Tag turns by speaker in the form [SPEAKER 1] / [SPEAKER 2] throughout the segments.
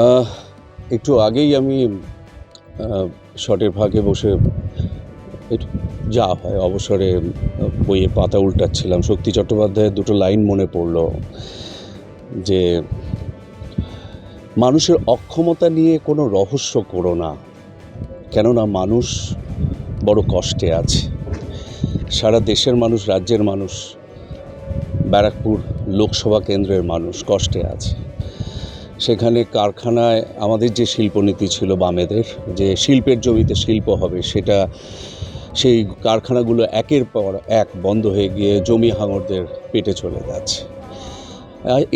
[SPEAKER 1] আহ, একটু আগেই আমি শটের ফাঁকে বসে একটু যা হয় অবসরে বইয়ে পাতা উল্টাচ্ছিলাম। শক্তি চট্টোপাধ্যায়ের দুটো লাইন মনে পড়ল যে মানুষের অক্ষমতা নিয়ে কোনো রহস্য করো না, কেননা মানুষ বড় কষ্টে আছে। সারা দেশের মানুষ, রাজ্যের মানুষ, ব্যারাকপুর লোকসভা কেন্দ্রের মানুষ কষ্টে আছে। সেখানে কারখানায় আমাদের যে শিল্পনীতি ছিল বামেদের, যে শিল্পের জমিতে শিল্প হবে, সেই কারখানাগুলো একের পর এক বন্ধ হয়ে গিয়ে জমি হাঙরদের পেটে চলে যাচ্ছে।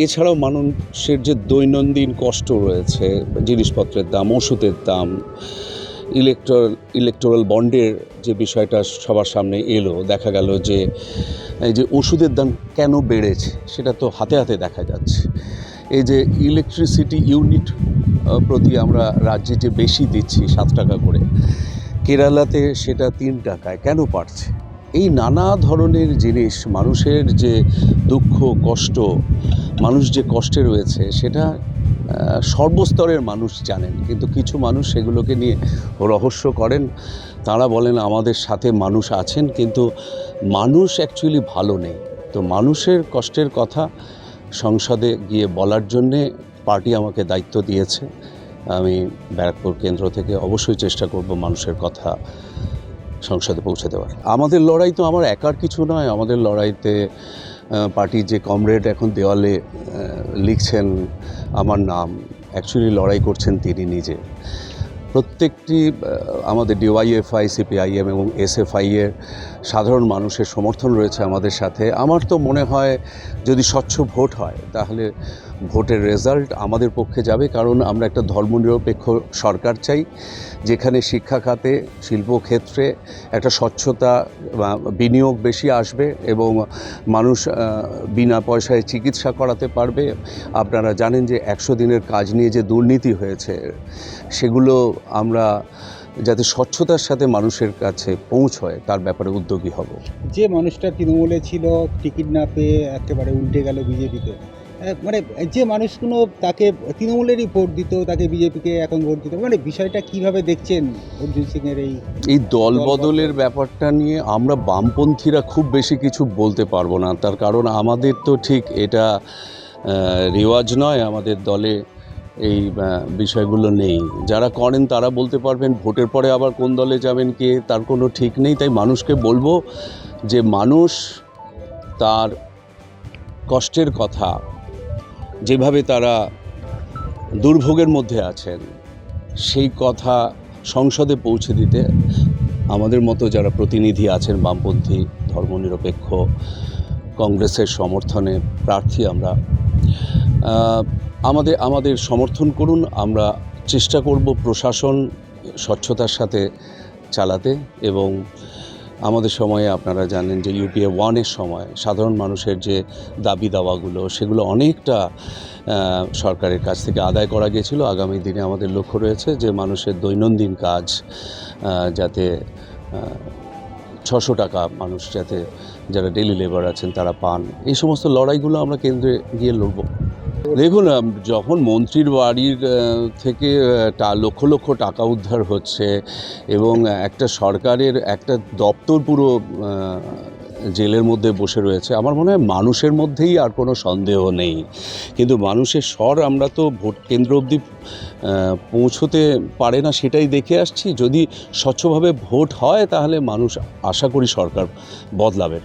[SPEAKER 1] এছাড়াও মানুষের যে দৈনন্দিন কষ্ট রয়েছে, জিনিসপত্রের দাম, ওষুধের দাম, ইলেকটোরাল বন্ডের যে বিষয়টা সবার সামনে এলো, দেখা গেল যে এই যে ওষুধের দাম কেন বেড়েছে সেটা তো হাতে হাতে দেখা যাচ্ছে। এই যে ইলেকট্রিসিটি ইউনিট প্রতি আমরা রাজ্যে যে বেশি দিচ্ছি 7 টাকা করে, কেরালাতে সেটা 3 টাকায় কেন পারছে? এই নানা ধরনের জিনিস, মানুষের যে দুঃখ কষ্ট, মানুষ যে কষ্টে রয়েছে, সেটা সর্বস্তরের মানুষ জানেন, কিন্তু কিছু মানুষ সেগুলোকে নিয়ে রহস্য করেন। তারা বলেন আমাদের সাথে মানুষ আছেন, কিন্তু মানুষ অ্যাকচুয়ালি ভালো নেই। তো মানুষের কষ্টের কথা সংসদে গিয়ে বলার জন্যে পার্টি আমাকে দায়িত্ব দিয়েছে। আমি ব্যারাকপুর কেন্দ্র থেকে অবশ্যই চেষ্টা করব মানুষের কথা সংসদে পৌঁছে দেওয়ার। আমাদের লড়াই তো আমার একার কিছু নয়। আমাদের লড়াইতে পার্টির যে কমরেড এখন দেওয়ালে লিখছেন আমার নাম, অ্যাকচুয়ালি লড়াই করছেন তিনি নিজে। প্রত্যেকটি আমাদের ডিওয়াইএফআই, সিপিআইএম এবং এসএফআই এর সাধারণ মানুষের সমর্থন রয়েছে আমাদের সাথে। আমার তো মনে হয় যদি স্বচ্ছ ভোট হয় তাহলে ভোটের রেজাল্ট আমাদের পক্ষে যাবে, কারণ আমরা একটা ধর্মনিরপেক্ষ সরকার চাই, যেখানে শিক্ষা খাতে, শিল্পক্ষেত্রে একটা স্বচ্ছতা, বিনিয়োগ বেশি আসবে এবং মানুষ বিনা পয়সায় চিকিৎসা করাতে পারবে। আপনারা জানেন যে 100 দিনের কাজ নিয়ে যে দুর্নীতি হয়েছে, সেগুলো আমরা যাতে স্বচ্ছতার সাথে মানুষের কাছে পৌঁছয় তার ব্যাপারে উদ্যোগী হব।
[SPEAKER 2] যে মানুষটা তৃণমূলে ছিল, টিকিট না পেয়ে একেবারে উল্টে গেল বিজেপিতে, মানে যে মানুষগুলো তাকে তৃণমূলেরই ভোট দিত, তাকে বিজেপিকে এখন ভোট দিত, মানে বিষয়টা কিভাবে দেখছেন অর্জুন সিংয়ের
[SPEAKER 1] এই দল বদলের ব্যাপারটা নিয়ে আমরা বামপন্থীরা খুব বেশি কিছু বলতে পারবো না। তার কারণ আমাদের তো ঠিক এটা রেওয়াজ নয়, আমাদের দলে এই বিষয়গুলো নেই। যারা করেন তারা বলতে পারবেন, ভোটের পরে আবার কোন দলে যাবেন কে তার কোনো ঠিক নেই। তাই মানুষকে বলবো যে মানুষ তার কষ্টের কথা, যেভাবে তারা দুর্ভোগের মধ্যে আছেন, সেই কথা সংসদে পৌঁছে দিতে আমাদের মতো যারা প্রতিনিধি আছেন, বামপন্থী, ধর্মনিরপেক্ষ, কংগ্রেসের সমর্থনে প্রার্থী আমরা, আমাদের সমর্থন করুন। আমরা চেষ্টা করব প্রশাসন স্বচ্ছতার সাথে চালাতে, এবং আমাদের সময়ে আপনারা জানেন যে ইউপিএ 1-এর সময় সাধারণ মানুষের যে দাবি দাওয়াগুলো, সেগুলো অনেকটা সরকারের কাছ থেকে আদায় করা গিয়েছিল। আগামী দিনে আমাদের লক্ষ্য রয়েছে যে মানুষের দৈনন্দিন কাজ যাতে 600 টাকা মানুষ যাতে, যারা ডেইলি লেবার আছেন তারা পান। এই সমস্ত লড়াইগুলো আমরা কেন্দ্রে গিয়ে লড়ব। দেখুন, যখন মন্ত্রীর বাড়ির থেকে লক্ষ লক্ষ টাকা উদ্ধার হচ্ছে এবং একটা সরকারের একটা দপ্তর পুরো জেলের মধ্যে বসে রয়েছে, আমার মনে হয় মানুষের মধ্যেই আর কোনো সন্দেহ নেই। কিন্তু মানুষের স্বর আমরা তো ভোট কেন্দ্র অবধি পৌঁছতে পারে না, সেটাই দেখে আসছি। যদি স্বচ্ছভাবে ভোট হয় তাহলে মানুষ আশা করি সরকার বদলাবে।